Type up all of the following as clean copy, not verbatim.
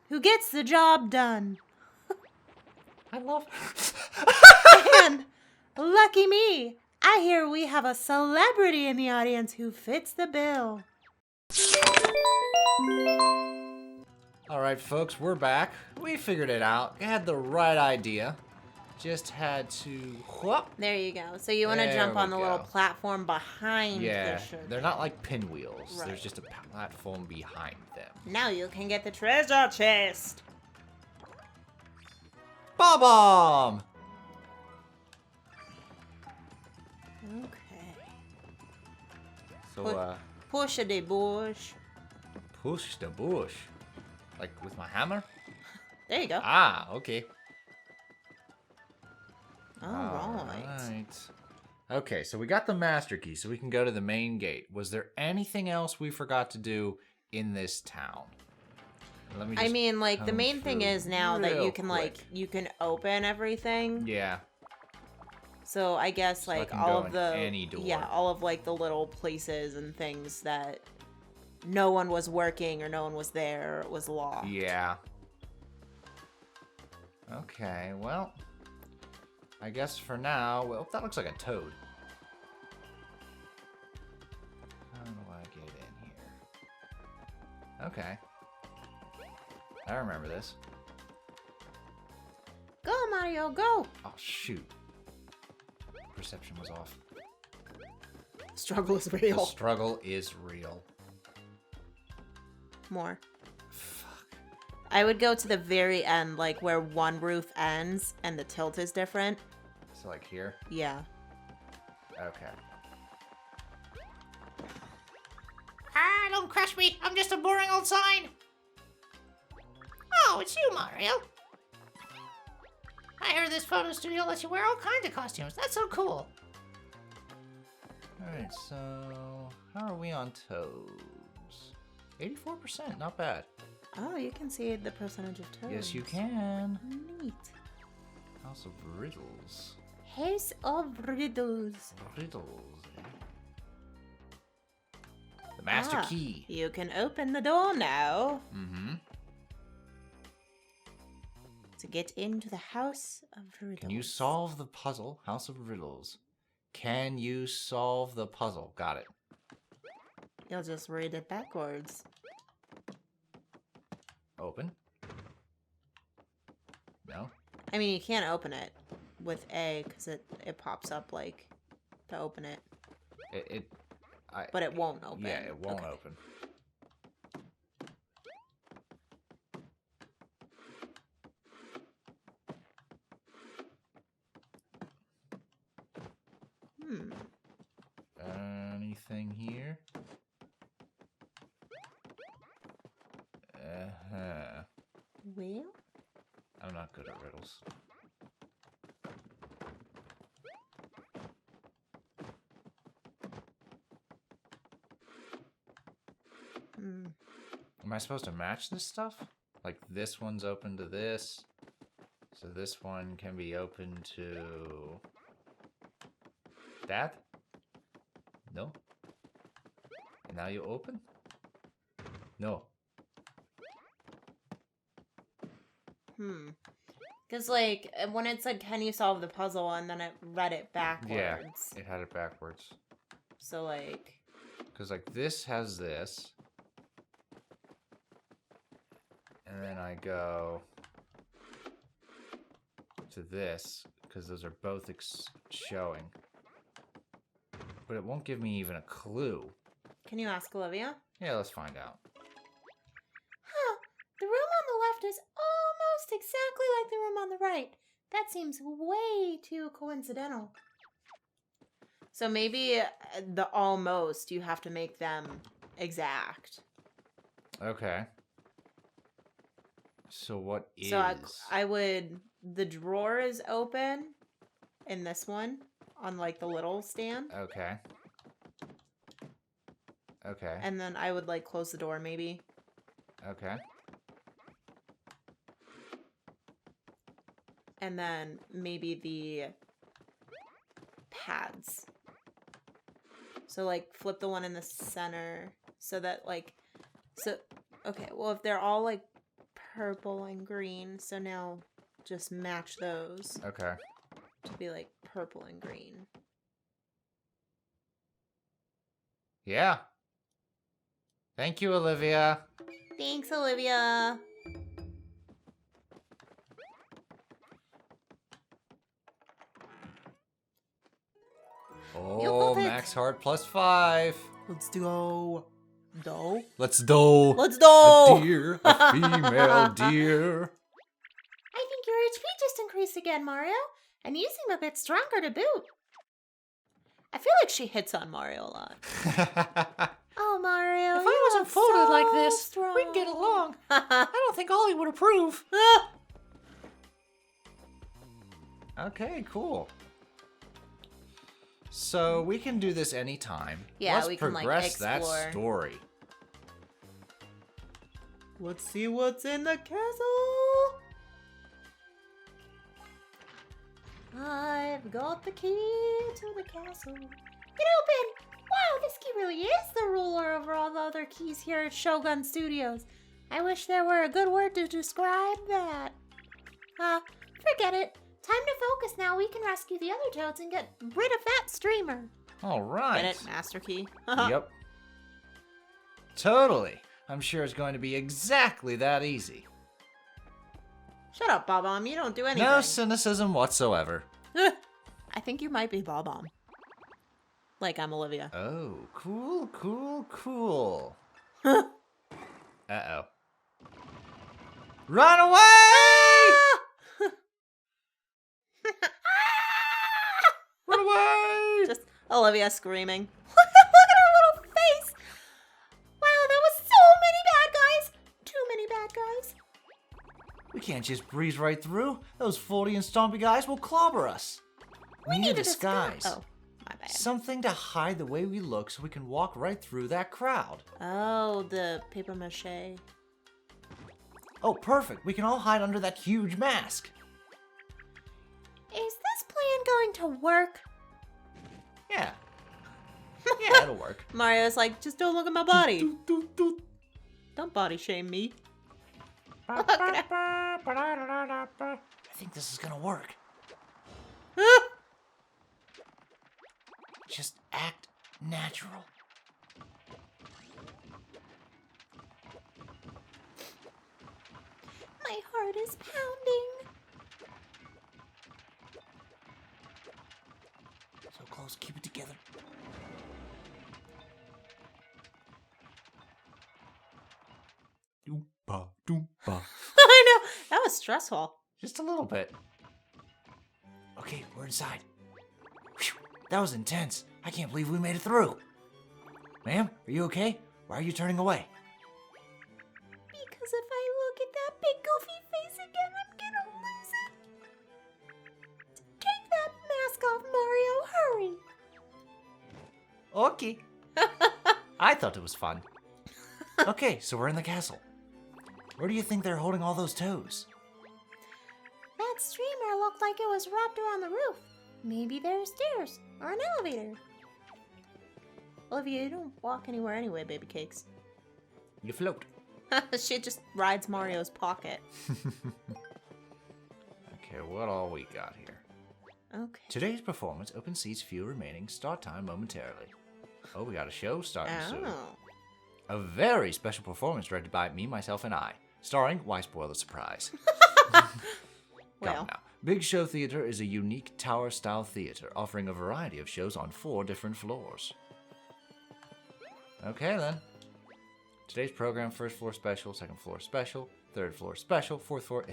who gets the job done. I love And lucky me, I hear we have a celebrity in the audience who fits the bill. All right, folks, we're back. We figured it out. We had the right idea. Just had to whoop. There you go. So you want to There jump on we the little go. platform behind Yeah, the shirt. they're not like pinwheels. Right. There's just a platform behind them. Now you can get the treasure chest. Bob-Omb! Okay. So, Push the bush. push the bush. Like with my hammer? There you go. Ah, okay. All right. Alright. Okay, so we got the master key, so we can go to the main gate. Was there anything else we forgot to do in this town? Let me I just mean, like, the comb main thing through is now that you real can, quick. like, you can open everything. Yeah. So I guess, So I like, can all go of the... in any door. Yeah, all of, like, the little places and things that no one was working or no one was there was locked. Yeah. Okay, well, I guess for now, well, that looks like a toad. How do I get in here? Okay. I remember this. Go, Mario, go! Oh, shoot. Perception was off. Struggle is The real. struggle is real. More. Fuck. I would go to the very end, like, where one roof ends and the tilt is different. So, like here? Yeah. Okay. Ah, don't crush me. I'm just a boring old sign. Oh, it's you, Mario. I heard this photo studio lets you wear all kinds of costumes. That's so cool. Alright, so how are we on toads? 84%, not bad. Oh, you can see the percentage of toads. Yes, you can. Neat. House of Riddles. House of Riddles. Riddles. The master key. You can open the door now Mm-hmm. to get into the House of Riddles. Can you solve the puzzle? House of Riddles. Can you solve the puzzle? Got it. You'll just read it backwards. Open. No? I mean, you can't open it with A because it pops up like to open it, but it won't open. Yeah, it won't Okay. open. Anything here? Uh-huh. Well, I'm not good at riddles. Am I supposed to match this stuff? Like this one's open to this. So this one can be open to that? No? And now you open? No. because like when it said, "Can you solve the puzzle?" and then it read it backwards. Yeah, it had it backwards. So like, Because like this has this. And then I go to this, because those are both showing. But it won't give me even a clue. can you ask Olivia? Yeah, let's find out. Huh? The room on the left is almost exactly like the room on the right. That seems way too coincidental. So maybe the almost, you have to make them exact. Okay. So what is... So I would, the drawer is open in this one on like the little stand. Okay. Okay. And then I would like close the door maybe. Okay. And then maybe the pads. So like flip the one in the center so that like, so, okay, well if they're all like purple and green, so now just match those Okay. to be like purple and green. Yeah. Thank you, Olivia. Thanks, Olivia. You Oh, got it. max heart +5. Let's go. Do? Let's do. Let's do! A deer, a female deer. I think your HP just increased again, Mario. And you seem a bit stronger to boot. I feel like she hits on Mario a lot. Oh, Mario. If I wasn't folded like this, strong. we'd get along. I don't think Ollie would approve. Okay, cool. So we can do this anytime. Yeah, Let's we can, like, progress that explore. story. Let's see what's in the castle. I've got the key to the castle. It opened! Wow, this key really is the ruler over all the other keys here at Shogun Studios. I wish there were a good word to describe that. Forget it. Time to focus now. We can rescue the other toads and get rid of that streamer. All right. Get it? Master key. Yep. Totally. I'm sure it's going to be exactly that easy. Shut up, Bob-Omb. You don't do anything. No cynicism whatsoever. I think you might be Bob-Omb. Like I'm Olivia. Oh, cool, cool, cool. Uh-oh. Run away! Run away! Just Olivia screaming. Look at her little face! Wow, that was so many bad guys! Too many bad guys. We can't just breeze right through. Those 40 and stompy guys will clobber us. We need a disguise. Oh, my bad. Something to hide the way we look so we can walk right through that crowd. Oh, the paper mache. Oh, perfect. We can all hide under that huge mask. Is this plan going to work? Yeah. Yeah, it'll work. Mario's like, just don't look at my body. Don't body shame me. I think this is gonna work. Just act natural. My heart is pounding. So close, keep it together. Doompa, doompa. I know. That was stressful. Just a little bit. Okay, we're inside. Whew, that was intense. I can't believe we made it through. Ma'am, are you okay? Why are you turning away? Because if I look at that big goofy face again, I'm gonna lose it. Take that mask off, Mario. Hurry. Okay. I thought it was fun. Okay, so we're in the castle. Where do you think they're holding all those toes? That streamer looked like it was wrapped around the roof. Maybe there's stairs or an elevator. Olivia, you don't walk anywhere anyway, baby cakes. You float. She just rides Mario's pocket. Okay, what all we got here? Okay. Today's performance open seats few remaining. Start time momentarily. Oh, we got a show starting soon. Oh. A very special performance directed by me, myself, and I. Starring, why spoil the surprise? Well. Come now. Big Show Theater is a unique tower-style theater offering a variety of shows on 4 different floors. Okay then. Today's program: first floor special, second floor special, third floor special, fourth floor.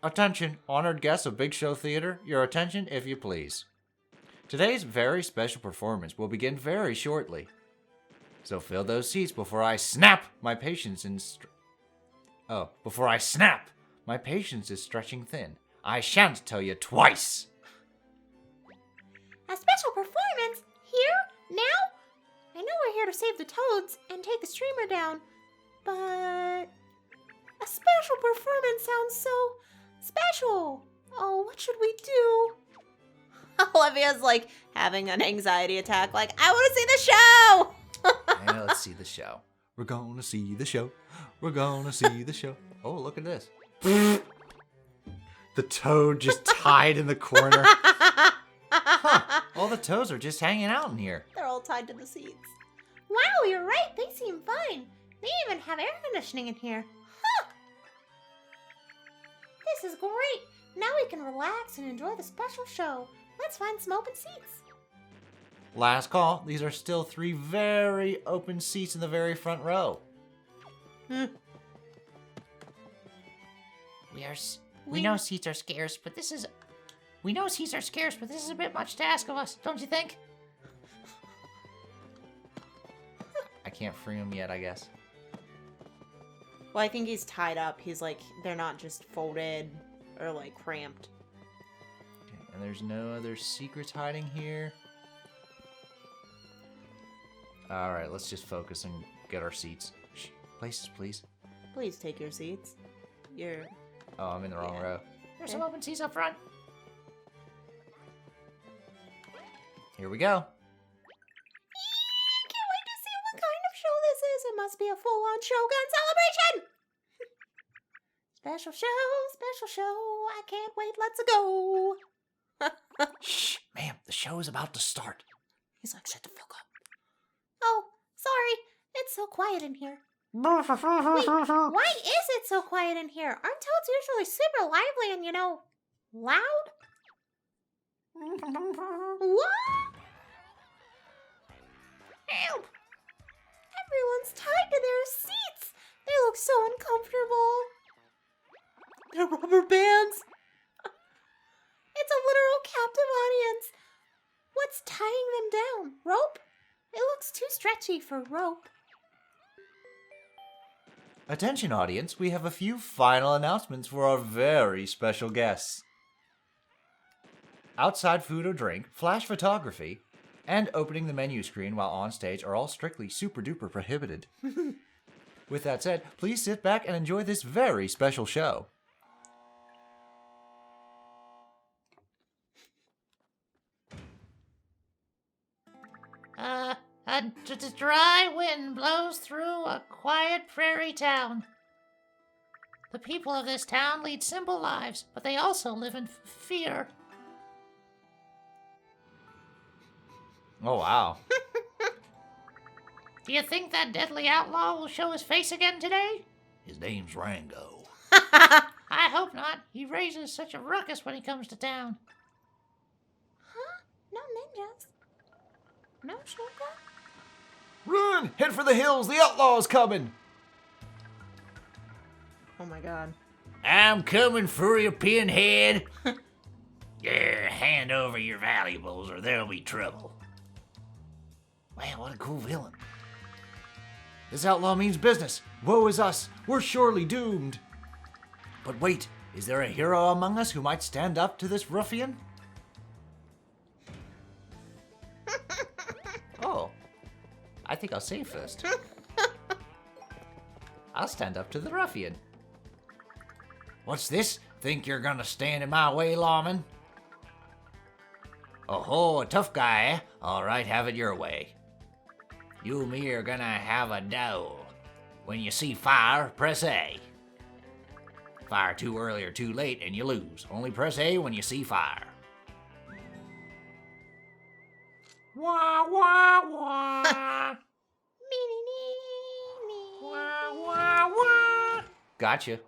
Attention, honored guests of Big Show Theater. Your attention, if you please. Today's very special performance will begin very shortly. So fill those seats before I snap my patience before I snap. My patience is stretching thin. I shan't tell you twice. A special performance? Here? Now? I know we're here to save the toads and take the streamer down, but a special performance sounds so special. Oh, what should we do? Olivia's like having an anxiety attack, like, I want to see the show! see the show. We're gonna see the show. We're gonna see the show. Oh, look at this. The toad just tied in the corner. Huh. All the toads are just hanging out in here. They're all tied to the seats. Wow, you're right. They seem fine. They even have air conditioning in here. Huh. This is great. Now we can relax and enjoy the special show. Let's find some open seats. Last call. These are still 3 very open seats in the very front row. We know seats are scarce, but this is... We know seats are scarce, but this is a bit much to ask of us, don't you think? I can't free him yet, I guess. Well, I think he's tied up. He's like, they're not just folded or like cramped. Okay, and there's no other secrets hiding here. Alright, let's just focus and get our seats. Shh, places, please. Please take your seats. You're... Oh, I'm in the wrong row. There's some open seats up front. Here we go. I can't wait to see what kind of show this is. It must be a full-on Shogun celebration! Special show, I can't wait, let's go! Shh, ma'am, the show is about to start. He's like, shut the fuck up. Oh, sorry, it's so quiet in here. Wait, why is it so quiet in here? Aren't toads usually super lively and, loud? What? Help! Everyone's tied to their seats. They look so uncomfortable. They're rubber bands. It's a literal captive audience. What's tying them down? Rope? It looks too stretchy for rope. Attention, audience, we have a few final announcements for our very special guests. Outside food or drink, flash photography, and opening the menu screen while on stage are all strictly super duper prohibited. With that said, please sit back and enjoy this very special show. A dry wind blows through a quiet prairie town. The people of this town lead simple lives, but they also live in fear. Oh, wow. Do you think that deadly outlaw will show his face again today? His name's Rango. I hope not. He raises such a ruckus when he comes to town. Huh? No ninjas. No Shogun? Run! Head for the hills! The outlaw's coming! Oh my god. I'm coming for you, pinhead. Yeah, hand over your valuables or there'll be trouble. Man, what a cool villain. This outlaw means business. Woe is us. We're surely doomed. But wait, is there a hero among us who might stand up to this ruffian? Oh, I think I'll save first. I'll stand up to the ruffian. What's this? Think you're gonna stand in my way, lawman? Oh, a tough guy, eh? Alright, have it your way. You and me are gonna have a duel. When you see fire, press A. Fire too early or too late and you lose. Only press A when you see fire. Wah, wah, wah. Wah, wah, wah. Gotcha.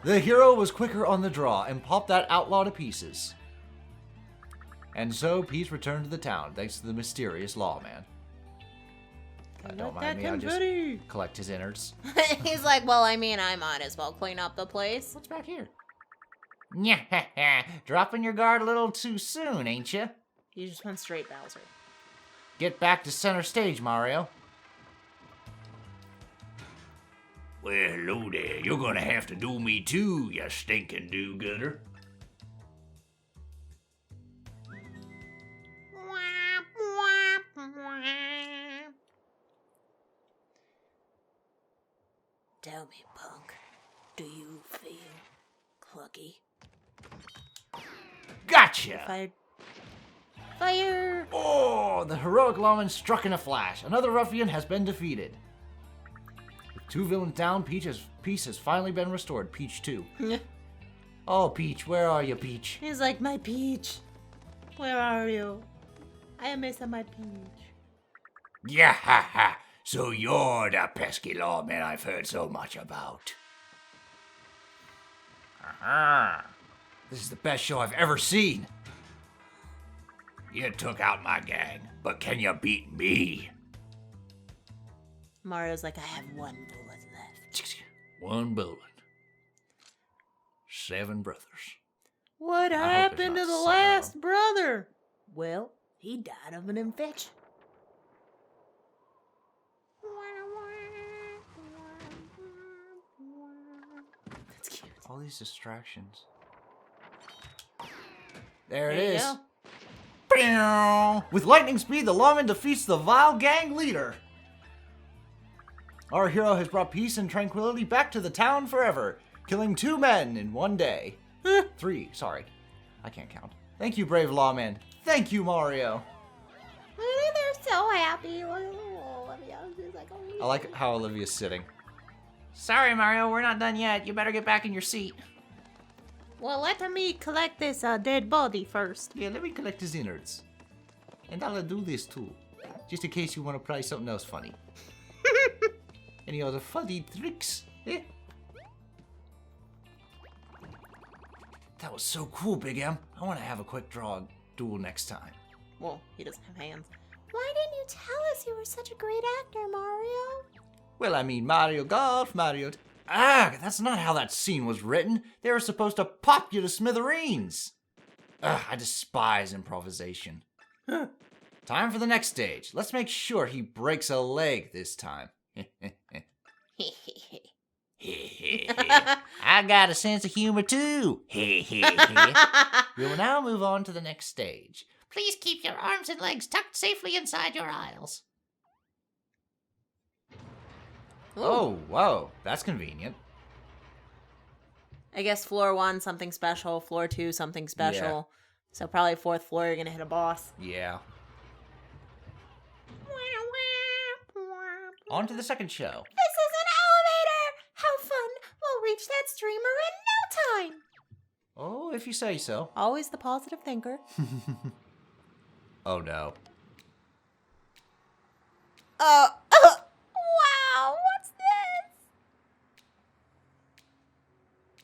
The hero was quicker on the draw and popped that outlaw to pieces. And so peace returned to the town thanks to the mysterious lawman. Don't mind me, I'll just collect his innards. He's like, well, I might as well clean up the place. What's back here? Yeah, dropping your guard a little too soon, ain't you? You just went straight Bowser. Get back to center stage, Mario. Well, hello there. You're gonna have to do me too, you stinking do-gooder. Tell me, punk, do you feel clucky? Gotcha! If Fire! Oh, the heroic lawman struck in a flash. Another ruffian has been defeated. With 2 villains down, peace has finally been restored. Peach 2. Oh, Peach, where are you, Peach? He's like, my Peach. Where are you? I am missing my Peach. Yeah, ha, ha. So you're the pesky lawman I've heard so much about. Aha. This is the best show I've ever seen. You took out my gang, but can you beat me? Mario's like, I have 1 bullet left. 1 bullet. 7 brothers. What hope there's happened not to the 7 of last brother? Well, he died of an infection. That's cute. All these distractions. There it There you is. go. Pew! With lightning speed, the lawman defeats the vile gang leader. Our hero has brought peace and tranquility back to the town forever, killing 2 men in 1 day. 3, sorry. I can't count. Thank you, brave lawman. Thank you, Mario. They're so happy. I like how Olivia's sitting. Sorry, Mario, we're not done yet. You better get back in your seat. Well, let me collect this dead body first. Yeah, let me collect his innards. And I'll do this too. Just in case you want to try something else funny. Any other funny tricks? Eh? That was so cool, Big M. I want to have a quick draw duel next time. Well, he doesn't have hands. Why didn't you tell us you were such a great actor, Mario? Well, I mean, Mario Golf, Mario... Ah, that's not how that scene was written. They were supposed to pop you to smithereens. Ugh, I despise improvisation. Time for the next stage. Let's make sure he breaks a leg this time. I got a sense of humor too. We will now move on to the next stage. Please keep your arms and legs tucked safely inside your aisles. Oh, whoa, that's convenient. I guess floor 1, something special. Floor 2, something special. So probably 4th floor, you're gonna hit a boss. Yeah. On to the second show. This is an elevator! How fun! We'll reach that streamer in no time! Oh, if you say so. Always the positive thinker. Oh no. Wow, what's this?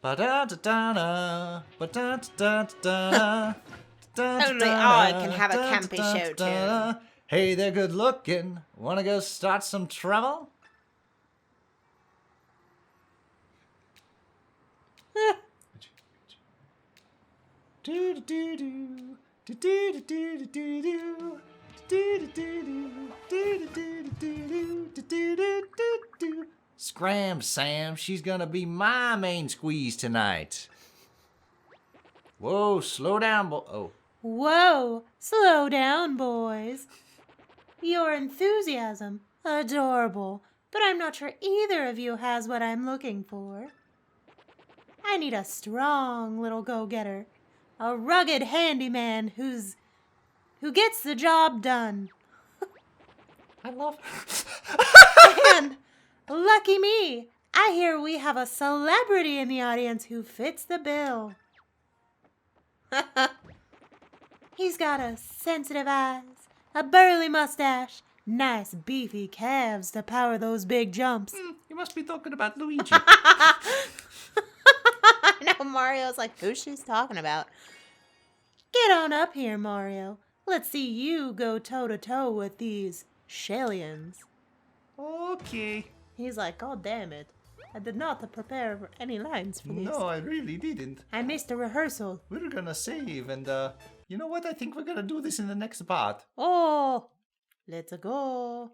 Ba-da-da-da-da, ba-da-da-da-da, Only I can have a campy show tune. Hey, they're good looking. Wanna go start some trouble? Do do do do do do do do do do. Scram, Sam. She's gonna be my main squeeze tonight. Whoa, slow down, oh. Whoa, slow down, boys. Your enthusiasm, adorable, but I'm not sure either of you has what I'm looking for. I need a strong little go-getter, a rugged handyman who gets the job done. I love And lucky me, I hear we have a celebrity in the audience who fits the bill. He's got a sensitive eyes, a burly mustache, nice beefy calves to power those big jumps. You must be talking about Luigi. I know Mario's like, who's she talking about? Get on up here, Mario. Let's see you go toe-to-toe with these Shellians. Okay. He's like, God damn it. I did not prepare for any lines for this. No, I really didn't. I missed a rehearsal. We're gonna save and, you know what? I think we're gonna do this in the next part. Oh, let's go.